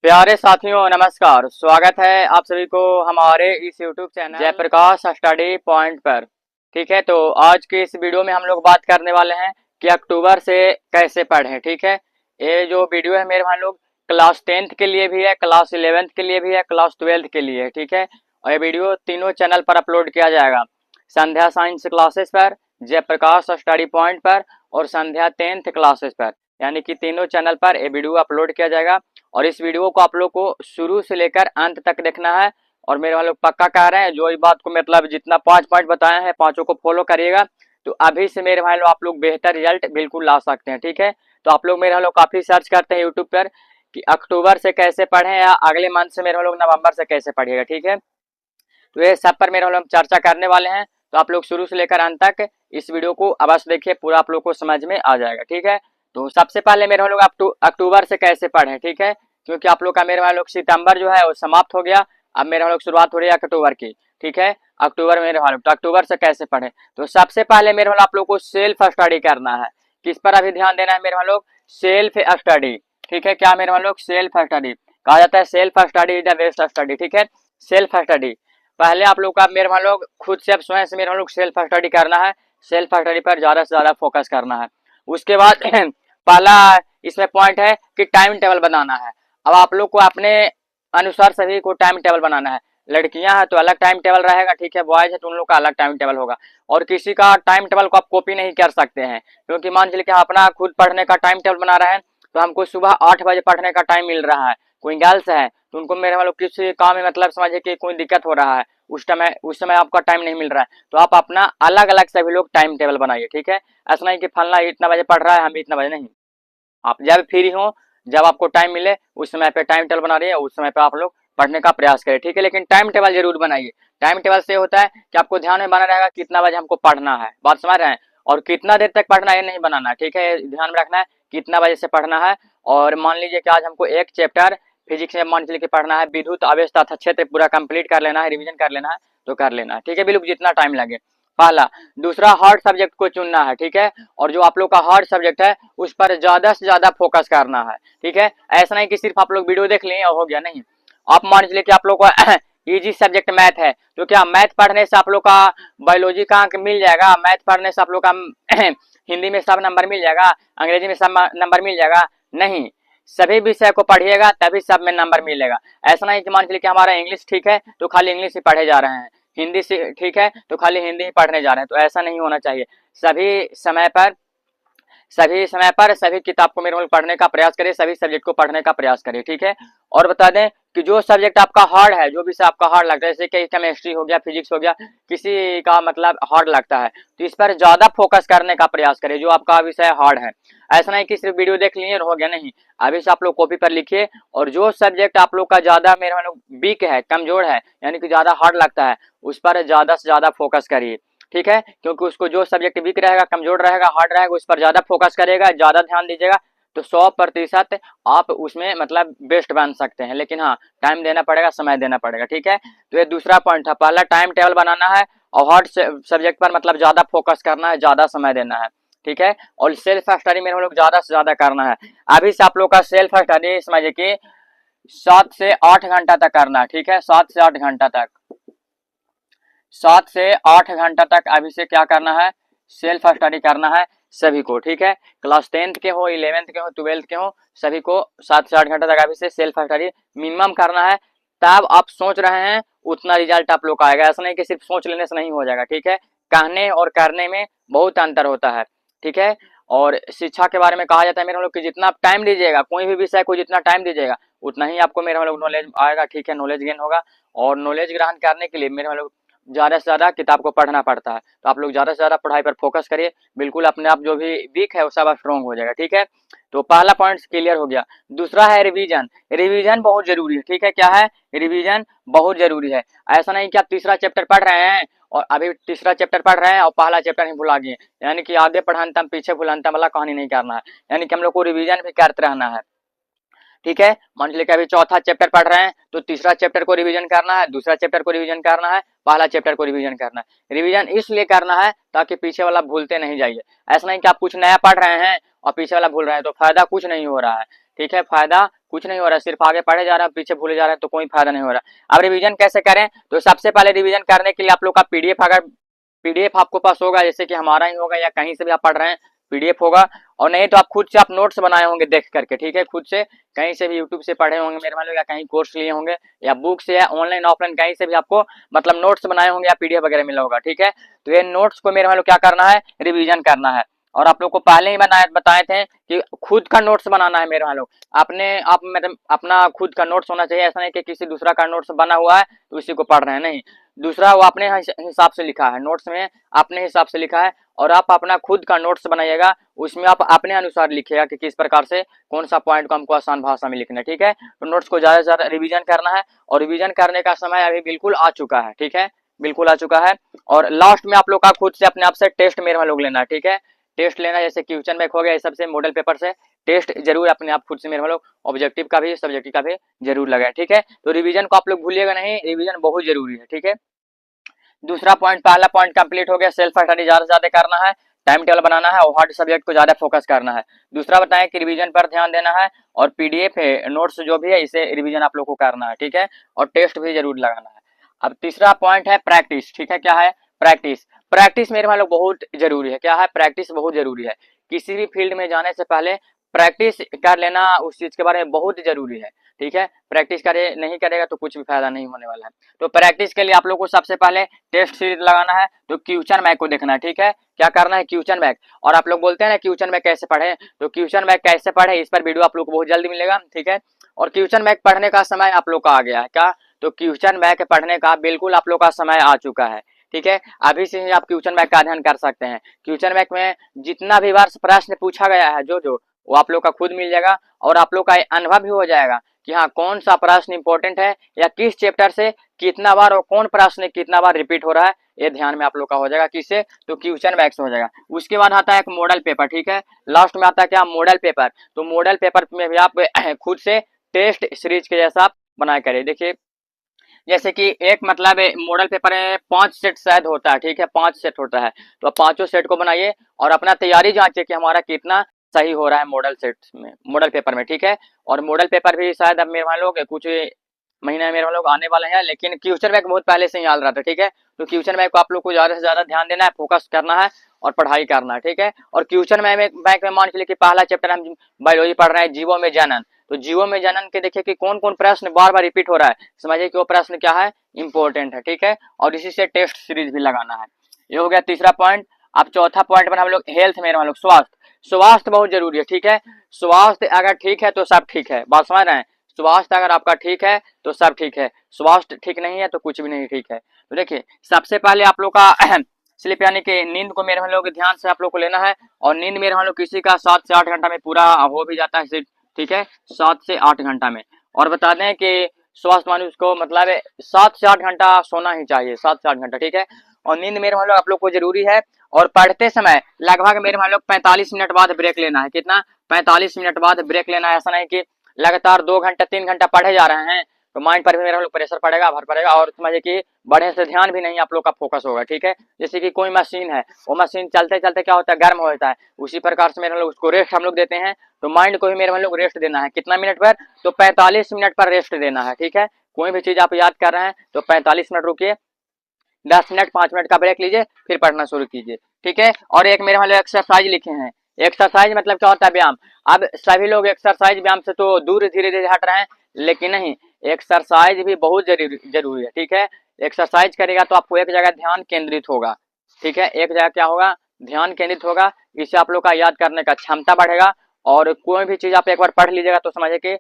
प्यारे साथियों नमस्कार। स्वागत है आप सभी को हमारे इस YouTube channel Jayprakash study point पर। ठीक है, तो आज के इस वीडियो में हम लोग बात करने वाले हैं कि अक्टूबर से कैसे पढ़ें। ठीक है, ये जो वीडियो है मेरे भाई लोग क्लास 10th के लिए भी है, क्लास 11th के लिए भी है, क्लास 12th के लिए है। ठीक है, और ये वीडियो तीनों चैनल पर अपलोड किया जाएगा, संध्या साइंस क्लासेस पर, जयप्रकाश स्टडी पॉइंट पर और संध्या 10th क्लासेस पर, यानी कि तीनों चैनल पर ये वीडियो अपलोड किया जाएगा। और इस वीडियो को आप लोग को शुरू से लेकर अंत तक देखना है। और मेरे वाले लोग पक्का कह रहे हैं, जो इस बात को मतलब जितना 5 पॉइंट बताए हैं पांचों को फॉलो करिएगा तो अभी से मेरे भाई लोग आप लोग बेहतर रिजल्ट बिल्कुल ला सकते हैं। ठीक है, तो आप लोग मेरे भाई लोग काफी सर्च करते हैं यूट्यूब पर कि अक्टूबर से कैसे पढ़ें या अगले मंथ से मेरे भाई लोग नवंबर से कैसे पढ़िएगा। ठीक है, तो ये सब पर मेरे भाई लोग हम चर्चा करने वाले हैं, तो आप लोग शुरू से लेकर अंत तक इस वीडियो को अवश्य देखिए, पूरा आप लोग को समझ में आ जाएगा। ठीक है, तो सबसे पहले मेरे भाई लोग अक्टूबर से कैसे पढ़ें। ठीक है, क्योंकि आप लोग का मेरे भाई लोग सितंबर जो है वो समाप्त हो गया, अब मेरे भाई लोग शुरुआत हो रही है अक्टूबर की। ठीक है, अक्टूबर मेरे भाई लोग, तो अक्टूबर से कैसे पढ़ें, तो सबसे पहले मेरे भाई आप लोग को सेल्फ स्टडी करना है। किस पर अभी ध्यान देना है मेरे भाई लोग, सेल्फ स्टडी। ठीक है, क्या मेरे भाई लोग, सेल्फ स्टडी कहा जाता है, self study is the best study. ठीक है, सेल्फ स्टडी पहले आप लोग का मेरे भाई लोग खुद से, अब स्वयं से मेरे भाई लोग सेल्फ स्टडी करना है, सेल्फ स्टडी पर ज्यादा से ज्यादा फोकस करना है। उसके बाद पहला इसमें पॉइंट है कि टाइम टेबल बनाना है। अब आप लोग को अपने अनुसार सभी को टाइम टेबल बनाना है। लड़कियां हैं तो अलग टाइम टेबल रहेगा, ठीक है, बॉयज है तो उन लोग का अलग टाइम टेबल होगा। और किसी का टाइम टेबल को आप कॉपी नहीं कर सकते हैं, क्योंकि मान चलिए कि हम अपना खुद पढ़ने का टाइम टेबल बना रहे हैं, तो हमको सुबह 8 बजे पढ़ने का टाइम मिल रहा है, कोई गर्ल्स है तो उनको मेरे वालों किसी काम में मतलब समझिए कि कोई दिक्कत हो रहा है, उस समय आपका टाइम नहीं मिल रहा है, तो आप अपना अलग अलग सभी लोग टाइम टेबल बनाइए। ठीक है, ऐसा नहीं कि फलना इतना बजे पढ़ रहा है हम इतना बजे नहीं, आप जब फ्री हो, जब आपको टाइम मिले उस समय पे टाइम टेबल बना रही है, उस समय पे आप लोग पढ़ने का प्रयास करें। ठीक है, लेकिन टाइम टेबल जरूर बनाइए। टाइम टेबल से होता है कि आपको ध्यान में बना रहेगा कितना बजे हमको पढ़ना है, बात समझ रहे हैं, और कितना देर तक पढ़ना है नहीं बनाना। ठीक है, ध्यान में रखना है कितना बजे से पढ़ना है। और मान लीजिए कि आज हमको एक चैप्टर फिजिक्स में मान लीजिए कि पढ़ना है, विद्युत आवेश तथा क्षेत्र पूरा कंप्लीट कर लेना है, रिवीजन कर लेना है, तो कर लेना है। ठीक है, बिल्कुल जितना टाइम लगे, पहला। दूसरा, हार्ड सब्जेक्ट को चुनना है। ठीक है, और जो आप लोग का हार्ड सब्जेक्ट है उस पर ज्यादा से ज्यादा फोकस करना है। ठीक है, ऐसा नहीं कि सिर्फ आप लोग वीडियो देख लिए और हो गया, नहीं। आप मान लीजिए कि आप लोग को इजी सब्जेक्ट मैथ है, तो क्या मैथ पढ़ने से आप लोग का बायोलॉजी का अंक मिल जाएगा, मैथ पढ़ने से आप लोग का हिंदी में सब नंबर मिल जाएगा, अंग्रेजी में सब नंबर मिल जाएगा, नहीं। सभी विषय को पढ़िएगा तभी सब में नंबर मिलेगा। ऐसा नहीं कि मान लीजिए कि हमारा इंग्लिश ठीक है तो खाली इंग्लिश ही पढ़े जा रहे हैं, हिंदी से ठीक है तो खाली हिंदी ही पढ़ने जा रहे हैं, तो ऐसा नहीं होना चाहिए। सभी समय पर सभी किताब को मेरे को पढ़ने का प्रयास करें, सभी सब्जेक्ट को पढ़ने का प्रयास करें। ठीक है, और बता दें कि जो सब्जेक्ट आपका हार्ड है, जो विषय आपका हार्ड लगता है, जैसे कि केमिस्ट्री हो गया, फिजिक्स हो गया, किसी का मतलब हार्ड लगता है, तो इस पर ज्यादा फोकस करने का प्रयास करें जो आपका विषय हार्ड है। ऐसा नहीं कि सिर्फ वीडियो देख लिए और हो गया, नहीं। अभी से आप लोग कॉपी पर लिखिए, और जो सब्जेक्ट आप लोग का ज्यादा मेरे वीक है, कमजोर है, यानी कि ज्यादा हार्ड लगता है, उस पर ज्यादा से ज्यादा फोकस करिए। ठीक है, क्योंकि उसको जो सब्जेक्ट वीक रहेगा, कमजोर रहेगा, हार्ड रहेगा, उस पर ज्यादा फोकस करेगा, ज्यादा ध्यान दीजिएगा, तो 100% आप उसमें मतलब बेस्ट बन सकते हैं। लेकिन हाँ, टाइम देना पड़ेगा, समय देना पड़ेगा। ठीक है, तो ये दूसरा पॉइंट था, पहला टाइम टेबल बनाना है और हार्ड सब्जेक्ट पर मतलब ज्यादा फोकस करना है, ज्यादा समय देना है। ठीक है, और सेल्फ स्टडी में हम लोग ज्यादा से ज्यादा करना है। अभी से आप लोग का सेल्फ स्टडी समझिए कि 7 से 8 घंटा तक करना है। ठीक है, 7 से 8 घंटा तक, 7 से 8 घंटा तक अभी से क्या करना है, सेल्फ स्टडी करना है सभी को। ठीक है, क्लास 10th के हो, 11th के हो, 12th के हो, सभी को 7 से 8 घंटा तक अभी से सेल्फ स्टडी मिनिमम करना है। तब आप सोच रहे हैं उतना रिजल्ट आप लोग का आएगा, ऐसा नहीं कि सिर्फ सोच लेने से नहीं हो जाएगा। ठीक है, कहने और करने में बहुत अंतर होता है। ठीक है, और शिक्षा के बारे में कहा जाता है मेरे लोग कि जितना आप टाइम दीजिएगा, कोई भी विषय को जितना टाइम दीजिएगा उतना ही आपको मेरे लोग नॉलेज आएगा। ठीक है, नॉलेज गेन होगा, और नॉलेज ग्रहण करने के लिए मेरे लोग ज्यादा से ज्यादा किताब को पढ़ना पड़ता है, तो आप लोग ज्यादा से ज्यादा पढ़ाई पर फोकस करिए, बिल्कुल अपने आप जो भी वीक है वो सब स्ट्रॉन्ग हो जाएगा। ठीक है, तो पहला पॉइंट क्लियर हो गया। दूसरा है रिवीजन। रिवीजन बहुत जरूरी है। ठीक है, क्या है, रिवीजन बहुत जरूरी है। ऐसा नहीं कि आप तीसरा चैप्टर पढ़ रहे हैं और अभी तीसरा चैप्टर पढ़ रहे हैं और पहला चैप्टर ही भुला गए, यानी कि आगे पढ़ानता पीछे भुलानता वाला कहानी नहीं करना है, यानी कि हम लोग को रिवीजन भी करते रहना है। ठीक है, मान लीजिए कि अभी चौथा चैप्टर पढ़ रहे हैं तो तीसरा चैप्टर को रिवीजन करना है, दूसरा चैप्टर को रिवीजन करना है, पहला चैप्टर को रिवीजन करना है। रिवीजन इसलिए करना है ताकि पीछे वाला भूलते नहीं जाइए। ऐसा नहीं कि आप कुछ नया पढ़ रहे हैं और पीछे वाला भूल रहे हैं, तो फायदा कुछ नहीं हो रहा है। ठीक है, फायदा कुछ नहीं हो रहा है, सिर्फ आगे पढ़े जा रहे हैं, पीछे भूले जा रहे हैं, तो कोई फायदा नहीं हो रहा। अब रिवीजन कैसे करें, तो सबसे पहले रिवीजन करने के लिए आप लोग का पीडीएफ, अगर पीडीएफ आपको पास होगा, जैसे कि हमारा ही होगा या कहीं से भी आप पढ़ रहे हैं पीडीएफ होगा, और नहीं तो आप खुद से आप नोट्स बनाए होंगे देख करके, ठीक है, खुद से कहीं से भी यूट्यूब से पढ़े होंगे मेरे मान लो, या कहीं कोर्स लिए होंगे, या बुक से, या ऑनलाइन ऑफलाइन कहीं से भी आपको मतलब नोट्स बनाए होंगे या पीडीएफ वगैरह मिला होगा, ठीक है। तो ये नोट्स को मेरे मान लो क्या करना है, रिवीजन करना है। और आप लोग को पहले ही बताए थे कि खुद का नोट्स बनाना है मेरे मान लो, अपने आप मतलब अपना खुद का नोट्स होना चाहिए। ऐसा नहीं कि किसी दूसरा का नोट्स बना हुआ है तो उसी को पढ़ रहे हैं, नहीं, दूसरा वो अपने हिसाब से लिखा है, नोट्स में अपने हिसाब से लिखा है, और आप अपना खुद का नोट्स बनाइएगा, उसमें आप अपने अनुसार लिखिएगा कि किस प्रकार से कौन सा पॉइंट को हमको आसान भाषा में लिखना है, ठीक है। तो नोट्स को ज़्यादा से ज़्यादा रिवीजन करना है, और रिवीजन करने का समय अभी बिल्कुल आ चुका है, ठीक है, बिल्कुल आ चुका है। और लास्ट में आप लोग का खुद से अपने आप से टेस्ट मेरे लोग लेना है, ठीक है, टेस्ट लेना, जैसे क्वेश्चन बैंक हो गया, ये सबसे मॉडल पेपर से टेस्ट जरूर अपने आप खुद से मेरे लोग, ऑब्जेक्टिव का भी सब्जेक्टिव का भी जरूर लगाए, ठीक है। तो रिवीजन को आप लोग भूलिएगा नहीं, रिवीजन बहुत जरूरी है, ठीक है। दूसरा पॉइंट, पहला पॉइंट कंप्लीट हो गया, सेल्फ स्टडी ज्यादा से ज्यादा करना है, टाइम टेबल बनाना है, और हार्ड सब्जेक्ट को ज्यादा फोकस करना है। दूसरा बताएं कि रिवीजन पर ध्यान देना है, और पीडीएफ है नोट्स जो भी है इसे रिवीजन आप लोग को करना है, ठीक है, और टेस्ट भी जरूर लगाना है। अब तीसरा पॉइंट है प्रैक्टिस, ठीक है, क्या है प्रैक्टिस। प्रैक्टिस मेरे मान लो बहुत जरूरी है, क्या है प्रैक्टिस बहुत जरूरी है। किसी भी फील्ड में जाने से पहले प्रैक्टिस कर लेना उस चीज के बारे में बहुत जरूरी है, ठीक है। प्रैक्टिस करे नहीं करेगा तो कुछ भी फायदा नहीं होने वाला है। तो प्रैक्टिस के लिए आप लोग को सबसे पहले टेस्ट सीरीज लगाना है, तो क्वेश्चन बैंक को देखना है, ठीक है, क्या करना है क्वेश्चन बैंक। और आप लोग बोलते हैं ना क्वेश्चन बैंक कैसे पढ़े, तो क्वेश्चन बैंक कैसे पढ़े इस पर वीडियो आप लोग को बहुत जल्दी मिलेगा, ठीक है। और क्वेश्चन बैंक पढ़ने का समय आप लोग का आ गया है, क्या, तो क्वेश्चन बैंक पढ़ने का बिल्कुल आप लोग का समय आ चुका है, ठीक है। अभी से ही आप क्वेश्चन बैंक का अध्ययन कर सकते हैं। क्वेश्चन बैंक में जितना भी बार प्रश्न पूछा गया है जो वो आप लोग का खुद मिल जाएगा, और आप लोग का अनुभव भी हो जाएगा कि हाँ कौन सा प्रश्न इंपॉर्टेंट है, या किस चैप्टर से कितना बार और कौन प्रश्न कितना बार रिपीट हो रहा है, ये ध्यान में आप लोग का हो जाएगा, किससे, तो क्वेश्चन बैंक से हो जाएगा। उसके बाद आता है एक मॉडल पेपर, ठीक है, लास्ट में आता है क्या मॉडल पेपर। तो मॉडल पेपर में भी आप खुद से टेस्ट सीरीज के जैसा आप बनाए करें। देखिए जैसे कि एक मतलब मॉडल पेपर में 5 सेट शायद होता है, ठीक है, 5 सेट होता है, तो आप पांचों सेट को बनाइए और अपना तैयारी जांचिए कि हमारा कितना सही हो रहा है मॉडल सेट में, मॉडल पेपर में, ठीक है। और मॉडल पेपर भी शायद अब मेरे मान लो कुछ महीना मेरे लोग आने वाले हैं, लेकिन क्वेश्चन बैंक बहुत पहले से ही आ रहा था, ठीक है। तो क्वेश्चन बैंक को आप लोग को ज्यादा से ज्यादा ध्यान देना है, फोकस करना है और पढ़ाई करना है, ठीक है। और क्वेश्चन बैंक में मान के लिए कि पहला चैप्टर हम बायोलॉजी पढ़ रहे हैं, जीवो में जनन, तो जीवो में जनन के देखिए कि कौन कौन प्रश्न बार बार रिपीट हो रहा है, समझिए कि वो प्रश्न क्या है, इंपॉर्टेंट है, ठीक है। और इसी से टेस्ट सीरीज भी लगाना है। ये हो गया तीसरा पॉइंट। अब चौथा पॉइंट पर हम लोग हेल्थ में हम लोग स्वास्थ्य, स्वास्थ्य बहुत जरूरी है, ठीक है। स्वास्थ्य अगर ठीक है तो सब ठीक है, बात समझ रहे हैं, स्वास्थ्य अगर आपका ठीक है तो सब ठीक है, स्वास्थ्य ठीक नहीं है तो कुछ भी नहीं ठीक है। तो देखिए सबसे पहले आप लोग का स्लीप यानी कि नींद को मेरे हम लोग ध्यान से आप लोग को लेना है, और नींद मेरे हम लोग किसी का 7 से 8 घंटा में पूरा हो भी जाता है, ठीक है, 7 से 8 घंटा में। और बता दें कि स्वस्थ मनुष्य को मतलब 7 से 8 घंटा सोना ही चाहिए, 7 से 8 घंटा, ठीक है। और नींद मेरे हम लोग आप लोग को जरूरी है। और पढ़ते समय लगभग मेरे हम लोग 45 मिनट बाद ब्रेक लेना है, कितना, 45 मिनट बाद ब्रेक लेना है। ऐसा नहीं कि लगातार 2 घंटा 3 घंटा पढ़े जा रहे हैं तो माइंड पर भी मेरा लोग प्रेशर पड़ेगा, भर पड़ेगा, और समझिए कि बढ़े से ध्यान भी नहीं आप लोग का फोकस होगा, ठीक है। जैसे कि कोई मशीन है, वो मशीन चलते चलते क्या होता है, गर्म हो जाता है, उसी प्रकार से मेरे लोग उसको रेस्ट हम लोग देते हैं, तो माइंड को भी मेरे लोग रेस्ट देना है, कितना मिनट पर, तो 45 मिनट पर रेस्ट देना है, ठीक है। कोई भी चीज आप याद कर रहे हैं तो 45 मिनट रुकिए, 10 मिनट 5 मिनट का ब्रेक लीजिए, फिर पढ़ना शुरू कीजिए, ठीक है। और एक मेरे वाले एक्सरसाइज लिखे हैं, एक्सरसाइज मतलब क्या होता है, व्यायाम। अब सभी लोग एक्सरसाइज व्यायाम से तो दूर धीरे धीरे हट रहे हैं, लेकिन नहीं, एक्सरसाइज भी बहुत जरूरी है, ठीक है। एक्सरसाइज करेगा तो आपको एक जगह ध्यान केंद्रित होगा, ठीक है, एक जगह क्या होगा, ध्यान केंद्रित होगा, इससे आप लोग का याद करने का क्षमता बढ़ेगा, और कोई भी चीज आप एक बार पढ़ लीजिएगा तो समझिए कि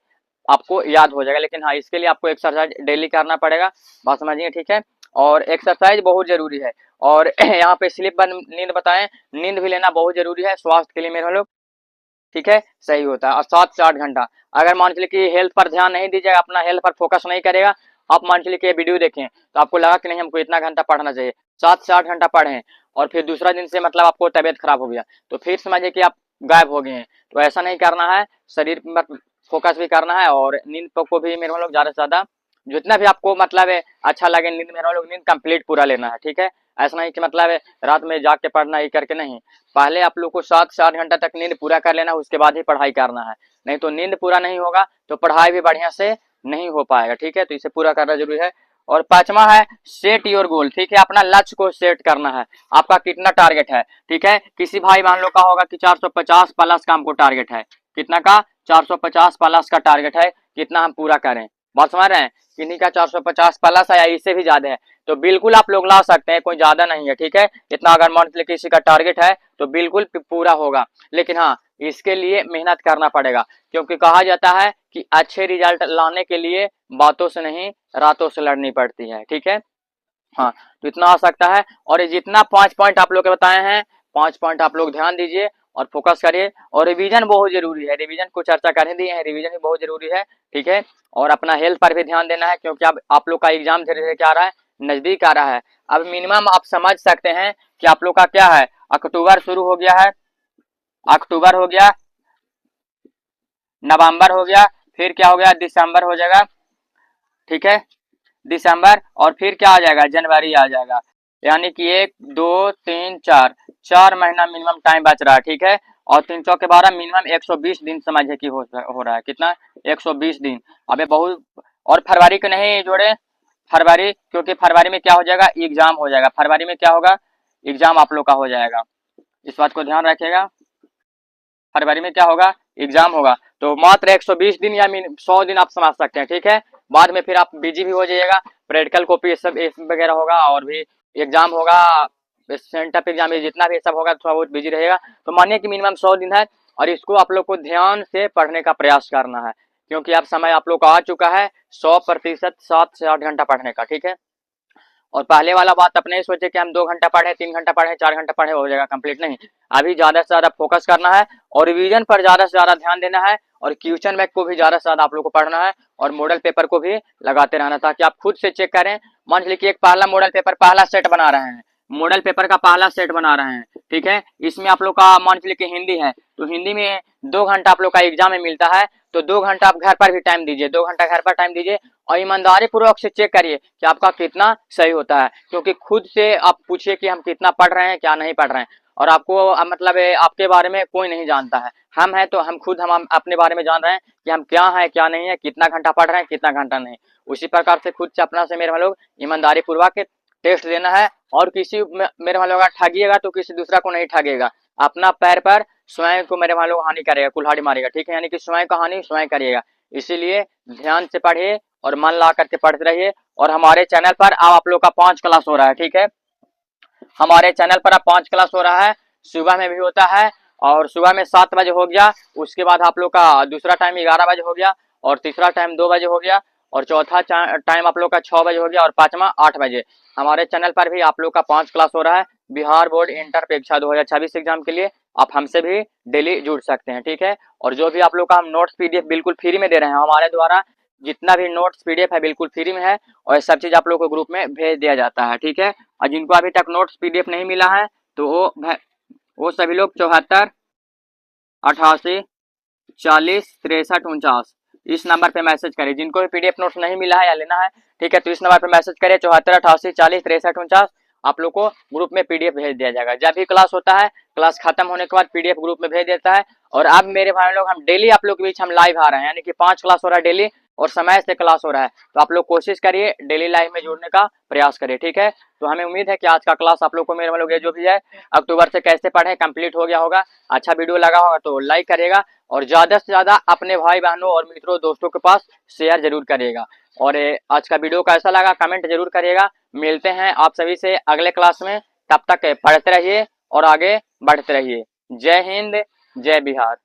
आपको याद हो जाएगा। लेकिन हाँ इसके लिए आपको एक्सरसाइज डेली करना पड़ेगा, बात समझिए, ठीक है। और एक्सरसाइज बहुत जरूरी है। और यहाँ पे स्लीप नींद बताएं, नींद भी लेना बहुत जरूरी है स्वास्थ्य के लिए मेरे लोग, ठीक है, सही होता है। और 7 से 8 घंटा, अगर मान चलिए कि हेल्थ पर ध्यान नहीं दीजिएगा, अपना हेल्थ पर फोकस नहीं करेगा, आप मान चलिए कि वीडियो देखें तो आपको लगा कि नहीं हमको इतना घंटा पढ़ना चाहिए, 7 से 8 घंटा पढ़ें, और फिर दूसरा दिन से मतलब आपको तबियत खराब हो गया तो फिर समझिए कि आप गायब हो गए हैं। तो ऐसा नहीं करना है, शरीर पर फोकस भी करना है, और नींद को भी मेरे लोग ज्यादा से ज्यादा जितना भी आपको मतलब है अच्छा लगे नींद में, लोग नींद कंप्लीट पूरा लेना है, ठीक है। ऐसा नहीं कि मतलब है रात में जाग के पढ़ना ही करके नहीं, पहले आप लोग को 7 से 8 घंटा तक नींद पूरा कर लेना है, उसके बाद ही पढ़ाई करना है। नहीं तो नींद पूरा नहीं होगा तो पढ़ाई भी बढ़िया से नहीं हो पाएगा, ठीक है। तो इसे पूरा करना जरूरी है। और पांचवा है सेट योर गोल, ठीक है। अपना लक्ष्य को सेट करना है, आपका कितना टारगेट है, ठीक है। किसी भाई बहन लोग का होगा कि 450 प्लस का हमको टारगेट है, कितना का 450 प्लस का टारगेट है, कितना हम पूरा करें। बात समझ रहे हैं, किन्हीं का 450 प्लस है या इससे भी ज्यादा है, तो बिल्कुल आप लोग ला सकते हैं, कोई ज्यादा नहीं है, ठीक है। इतना अगर मान लीजिए किसी का टारगेट है तो बिल्कुल पूरा होगा, लेकिन हाँ इसके लिए मेहनत करना पड़ेगा, क्योंकि कहा जाता है कि अच्छे रिजल्ट लाने के लिए बातों से नहीं रातों से लड़नी पड़ती है, ठीक है। हाँ, तो इतना आ सकता है। और ये जितना 5 पॉइंट आप लोग के बताए हैं, 5 पॉइंट आप लोग ध्यान दीजिए और फोकस करिए। और रिवीजन बहुत जरूरी है, रिवीजन को चर्चा कर ही दिए हैं, रिवीजन भी बहुत जरूरी है, ठीक है। और अपना हेल्थ पर भी ध्यान देना है, क्योंकि अब आप लोग का एग्जाम धीरे धीरे क्या आ रहा है, नजदीक आ रहा है। अब मिनिमम आप समझ सकते हैं कि आप लोग का क्या है, अक्टूबर शुरू हो गया है, अक्टूबर हो गया, नवंबर हो गया, फिर क्या हो गया, दिसंबर हो जाएगा, ठीक है। दिसंबर और फिर क्या आ जाएगा, जनवरी आ जाएगा। यानी कि 1 2 3 4 4 महीना मिनिमम टाइम बच रहा है, ठीक है। और 3 चौके 12 मिनिमम 120 दिन समझिए कि हो रहा है, कितना 120 दिन। अबे बहुत, और फरवरी को नहीं जोड़े, फरवरी, क्योंकि फरवरी में क्या हो जाएगा, एग्जाम हो जाएगा, फरवरी में क्या होगा, एग्जाम आप लोग का हो जाएगा, इस बात को ध्यान रखिएगा। फरवरी में क्या होगा, एग्जाम होगा। तो मात्र 120 दिन या 100 दिन आप समझ सकते हैं, ठीक है। बाद में फिर आप बिजी भी हो जाइएगा, प्रैक्टिकल कॉपी सब वगैरह होगा और भी एग्जाम होगा, सेंटर एग्जाम जितना भी सब होगा, थोड़ा बहुत बिजी रहेगा। तो मानिए कि मिनिमम 100 दिन है, और इसको आप लोग को ध्यान से पढ़ने का प्रयास करना है, क्योंकि अब समय आप लोग का आ चुका है 100% 7 से 8 घंटा पढ़ने का, ठीक है। और पहले वाला बात अपने ही सोचे कि हम 2 घंटा पढ़े, 3 घंटा पढ़े, 4 घंटा पढ़े हो जाएगा कंप्लीट, नहीं। अभी ज्यादा से ज्यादा फोकस करना है और रिवीजन पर ज्यादा से ज्यादा ध्यान देना है, और क्वेश्चन बैंक को भी ज्यादा से ज्यादा आप लोग को पढ़ना है, और मॉडल पेपर को भी लगाते रहना, ताकि आप खुद से चेक करें। मान लीजिए कि एक पहला मॉडल पेपर पहला सेट बना रहे हैं, मॉडल पेपर का पहला सेट बना रहे हैं, ठीक है। इसमें आप लोग का मान लीजिए कि हिंदी है, तो हिंदी में 2 घंटा आप लोग का एग्जाम में मिलता है, तो 2 घंटा आप घर पर भी टाइम दीजिए, 2 घंटा घर पर टाइम दीजिए, और ईमानदारी पूर्वक से चेक करिए कि आपका कितना सही होता है, क्योंकि खुद से आप पूछिए कि हम कितना पढ़ रहे हैं, क्या नहीं पढ़ रहे हैं। और आपको मतलब आपके बारे में कोई नहीं जानता है, हम हैं तो हम खुद हम अपने बारे में जान रहे हैं कि हम क्या है क्या नहीं है, कितना घंटा पढ़ रहे हैं कितना घंटा नहीं। उसी प्रकार से खुद से अपना से मेरे लोग ईमानदारी पूर्वक टेस्ट देना है। और किसी मेरे लोग ठगिएगा तो किसी दूसरा को नहीं ठगेगा, अपना पैर पर स्वयं को मेरे लोग हानि करेगा, कुल्हाड़ी मारेगा, ठीक है। यानी कि स्वयं का हानि स्वयं करिएगा, इसीलिए ध्यान से पढ़िए और मन ला करके पढ़ते रहिए। और हमारे चैनल पर अब आप लोग का 5 क्लास हो रहा है, ठीक है। हमारे चैनल पर अब 5 क्लास हो रहा है, सुबह में भी होता है, और सुबह में 7 बजे हो गया, उसके बाद आप लोग का दूसरा टाइम 11 बजे हो गया, और तीसरा टाइम 2 बजे हो गया, और चौथा टाइम आप लोग का 6 बजे हो गया, और पांचवा 8 बजे। हमारे चैनल पर भी आप लोग का 5 क्लास हो रहा है। बिहार बोर्ड इंटर परीक्षा 2026 एग्जाम के लिए आप हमसे भी डेली जुड़ सकते हैं, ठीक है। और जो भी आप लोग का हम नोट्स पीडीएफ बिल्कुल फ्री में दे रहे हैं, हमारे द्वारा जितना भी नोट्स पीडीएफ है बिल्कुल फ्री में है, और ये सब चीज आप लोग को ग्रुप में भेज दिया जाता है, ठीक है। और जिनको अभी तक नोट्स पीडीएफ नहीं मिला है तो वो सभी लोग 74 88 40 63 49 इस नंबर पे मैसेज करिए। जिनको भी पीडीएफ नोट्स नहीं मिला है या लेना है, ठीक है, तो इस नंबर पे मैसेज करिए 74 88 40 63 49, आप लोग को ग्रुप में पीडीएफ भेज दिया जाएगा। जब भी क्लास होता है, क्लास खत्म होने के बाद पीडीएफ ग्रुप में भेज देता है। और अब मेरे भाई लोग हम डेली आप लोग के बीच हम लाइव आ रहे हैं, यानी कि 5 क्लास हो रहा है डेली, और समय से क्लास हो रहा है, तो आप लोग कोशिश करिए डेली लाइव में जुड़ने का प्रयास करिए, ठीक है। तो हमें उम्मीद है कि आज का क्लास आप लोग को मेरे लोग ये जो भी है अक्टूबर से कैसे पढ़े कंप्लीट हो गया होगा। अच्छा वीडियो लगा होगा तो लाइक करिएगा, और ज्यादा से ज्यादा अपने भाई बहनों और मित्रों दोस्तों के पास शेयर जरूर करिएगा। और आज का वीडियो कैसा लगा कमेंट जरूर करिएगा। मिलते हैं आप सभी से अगले क्लास में, तब तक पढ़ते रहिए और आगे बढ़ते रहिए। जय हिंद, जय बिहार।